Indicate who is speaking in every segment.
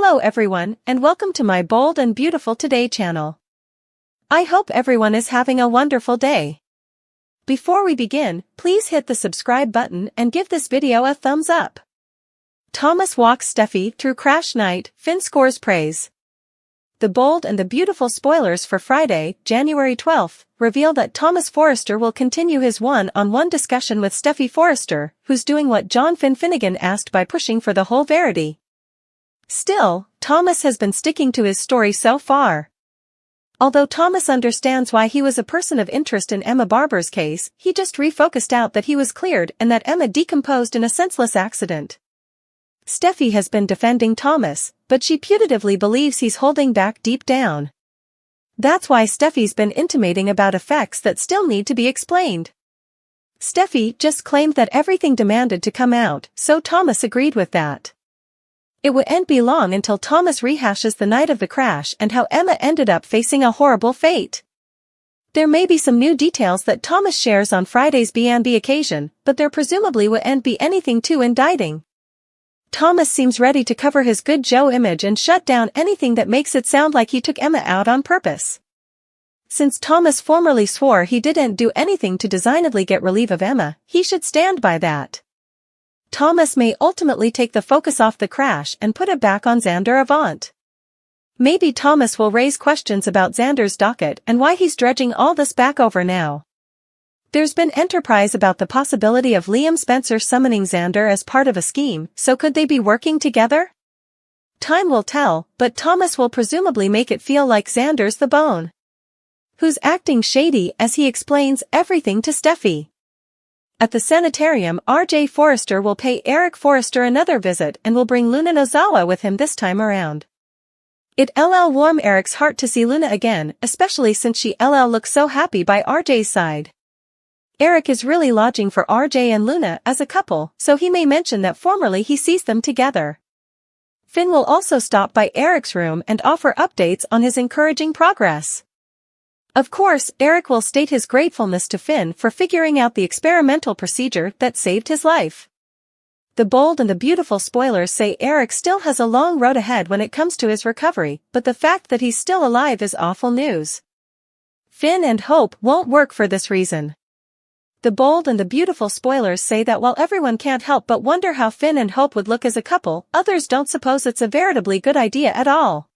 Speaker 1: Hello everyone, and welcome to my Bold and Beautiful Today channel. I hope everyone is having a wonderful day. Before we begin, please hit the subscribe button and give this video a thumbs up. Thomas walks Steffy through crash night, Finn scores praise. The Bold and the Beautiful spoilers for Friday, January 12th, reveal that Thomas Forrester will continue his one-on-one discussion with Steffy Forrester, who's doing what John Finnegan asked by pushing for the whole Verity. Still, Thomas has been sticking to his story so far. Although Thomas understands why he was a person of interest in Emma Barber's case, he just refocused out that he was cleared and that Emma decomposed in a senseless accident. Steffy has been defending Thomas, but she putatively believes he's holding back deep down. That's why Steffy's been intimating about effects that still need to be explained. Steffy just claimed that everything demanded to come out, so Thomas agreed with that. It wouldn't be long until Thomas rehashes the night of the crash and how Emma ended up facing a horrible fate. There may be some new details that Thomas shares on Friday's B&B occasion, but there presumably wouldn't be anything too indicting. Thomas seems ready to cover his good Joe image and shut down anything that makes it sound like he took Emma out on purpose. Since Thomas formerly swore he didn't do anything to designedly get relief of Emma, he should stand by that. Thomas may ultimately take the focus off the crash and put it back on Xander Avant. Maybe Thomas will raise questions about Xander's docket and why he's dredging all this back over now. There's been enterprise about the possibility of Liam Spencer summoning Xander as part of a scheme, so could they be working together? Time will tell, but Thomas will presumably make it feel like Xander's the bone, who's acting shady as he explains everything to Steffy. At the sanitarium, R.J. Forrester will pay Eric Forrester another visit and will bring Luna Nozawa with him this time around. It'll warm Eric's heart to see Luna again, especially since she'll look so happy by R.J.'s side. Eric is really lodging for R.J. and Luna as a couple, so he may mention that formerly he sees them together. Finn will also stop by Eric's room and offer updates on his encouraging progress. Of course, Eric will state his gratefulness to Finn for figuring out the experimental procedure that saved his life. The Bold and the Beautiful spoilers say Eric still has a long road ahead when it comes to his recovery, but the fact that he's still alive is awful news. Finn and Hope won't work for this reason. The Bold and the Beautiful spoilers say that while everyone can't help but wonder how Finn and Hope would look as a couple, others don't suppose it's a veritably good idea at all.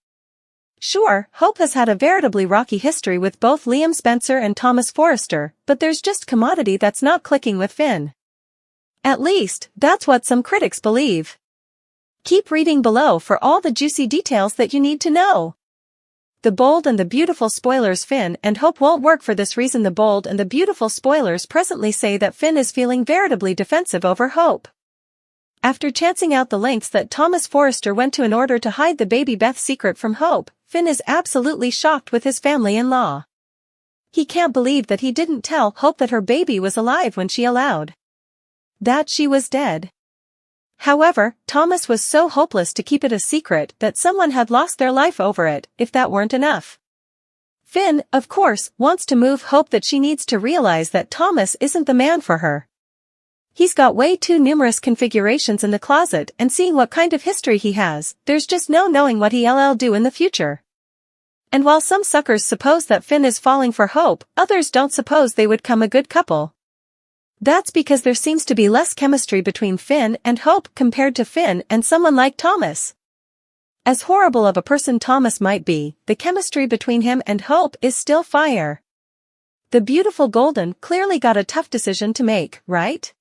Speaker 1: Sure, Hope has had a veritably rocky history with both Liam Spencer and Thomas Forrester, but there's just commodity that's not clicking with Finn. At least, that's what some critics believe. Keep reading below for all the juicy details that you need to know. The Bold and the Beautiful spoilers Finn and Hope won't work for this reason. The Bold and the Beautiful spoilers presently say that Finn is feeling veritably defensive over Hope. After chancing out the lengths that Thomas Forrester went to in order to hide the baby Beth secret from Hope, Finn is absolutely shocked with his family-in-law. He can't believe that he didn't tell Hope that her baby was alive when she allowed that she was dead. However, Thomas was so hopeless to keep it a secret that someone had lost their life over it, if that weren't enough. Finn, of course, wants to move Hope that she needs to realize that Thomas isn't the man for her. He's got way too numerous configurations in the closet, and seeing what kind of history he has, there's just no knowing what he'll do in the future. And while some suckers suppose that Finn is falling for Hope, others don't suppose they would come a good couple. That's because there seems to be less chemistry between Finn and Hope compared to Finn and someone like Thomas. As horrible of a person Thomas might be, the chemistry between him and Hope is still fire. The Beautiful Golden clearly got a tough decision to make, right?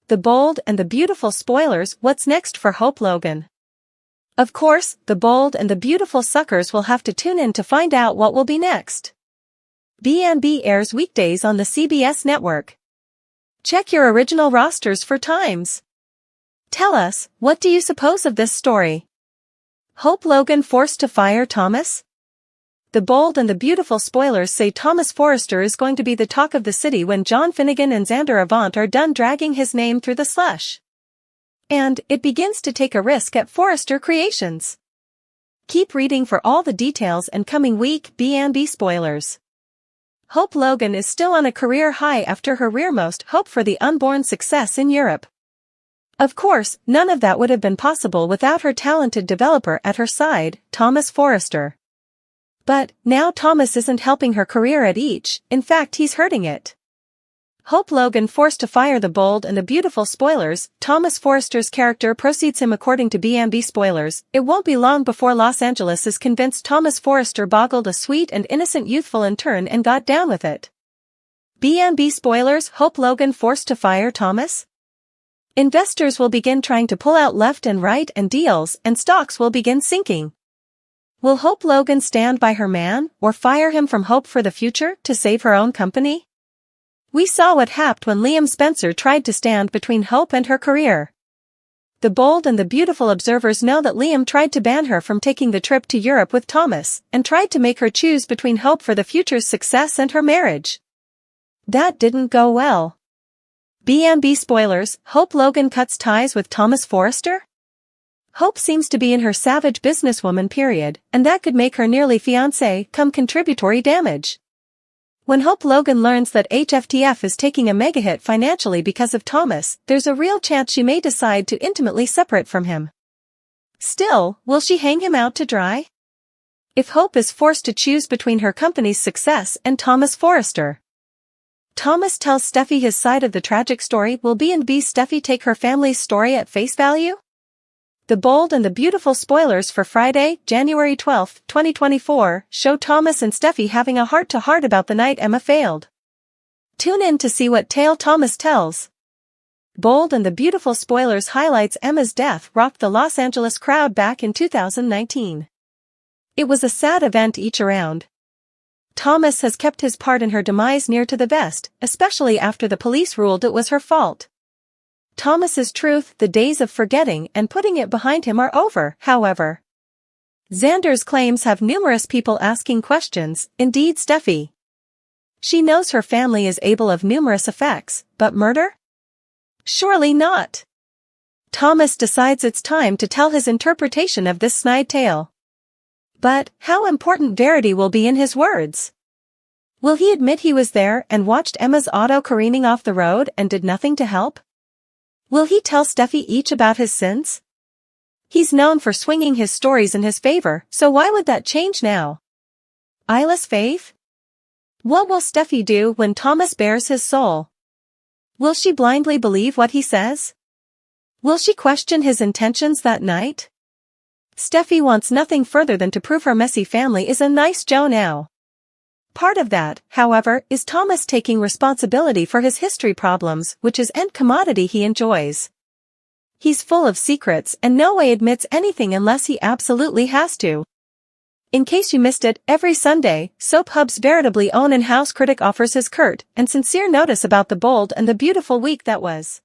Speaker 1: The Bold and the Beautiful spoilers, what's next for Hope Logan? Of course, the Bold and the Beautiful suckers will have to tune in to find out what will be next. B&B airs weekdays on the CBS network. Check your original rosters for times. Tell us, what do you suppose of this story? Hope Logan forced to fire Thomas? The Bold and the Beautiful spoilers say Thomas Forrester is going to be the talk of the city when John Finnegan and Xander Avant are done dragging his name through the slush. And it begins to take a risk at Forrester Creations. Keep reading for all the details and coming week B&B spoilers. Hope Logan is still on a career high after her rearmost hope for the unborn success in Europe. Of course, none of that would have been possible without her talented developer at her side, Thomas Forrester. But, now Thomas isn't helping her career at each, in fact he's hurting it. Hope Logan forced to fire the bold and the beautiful spoilers. Thomas Forrester's character precedes him according to B&B spoilers. It won't be long before Los Angeles is convinced Thomas Forrester boggled a sweet and innocent youthful intern and got down with it. B&B spoilers. Hope Logan forced to fire Thomas? Investors will begin trying to pull out left and right and deals and stocks will begin sinking. Will Hope Logan stand by her man or fire him from hope for the future to save her own company? We saw what happened when Liam Spencer tried to stand between Hope and her career. The bold and the beautiful observers know that Liam tried to ban her from taking the trip to Europe with Thomas and tried to make her choose between hope for the future's success and her marriage. That didn't go well. B&B spoilers. Hope Logan cuts ties with Thomas Forrester? Hope seems to be in her savage businesswoman period, and that could make her nearly fiancé come contributory damage. When Hope Logan learns that HFTF is taking a mega hit financially because of Thomas, there's a real chance she may decide to intimately separate from him. Still, will she hang him out to dry? If Hope is forced to choose between her company's success and Thomas Forrester. Thomas tells Steffy his side of the tragic story. Will B&B Steffy take her family's story at face value? The bold and the beautiful spoilers for Friday, January 12, 2024, show Thomas and Steffy having a heart-to-heart about the night Emma failed. Tune in to see what tale Thomas tells. Bold and the beautiful spoilers highlights Emma's death rocked the Los Angeles crowd back in 2019. It was a sad event each around. Thomas has kept his part in her demise near to the vest, especially after the police ruled it was her fault. Thomas's truth, the days of forgetting and putting it behind him are over, however. Xander's claims have numerous people asking questions. Indeed, Steffy. She knows her family is able of numerous effects, but murder? Surely not. Thomas decides it's time to tell his interpretation of this snide tale. But, how important verity will be in his words? Will he admit he was there and watched Emma's auto careening off the road and did nothing to help? Will he tell Steffy each about his sins? He's known for swinging his stories in his favor, so why would that change now? Eyeless faith? What will Steffy do when Thomas bares his soul? Will she blindly believe what he says? Will she question his intentions that night? Steffy wants nothing further than to prove her messy family is a nice Joe now. Part of that, however, is Thomas taking responsibility for his history problems, which is end commodity he enjoys. He's full of secrets and no way admits anything unless he absolutely has to. In case you missed it, every Sunday, Soap Hub's veritably own in-house critic offers his curt and sincere notice about the bold and the beautiful week that was.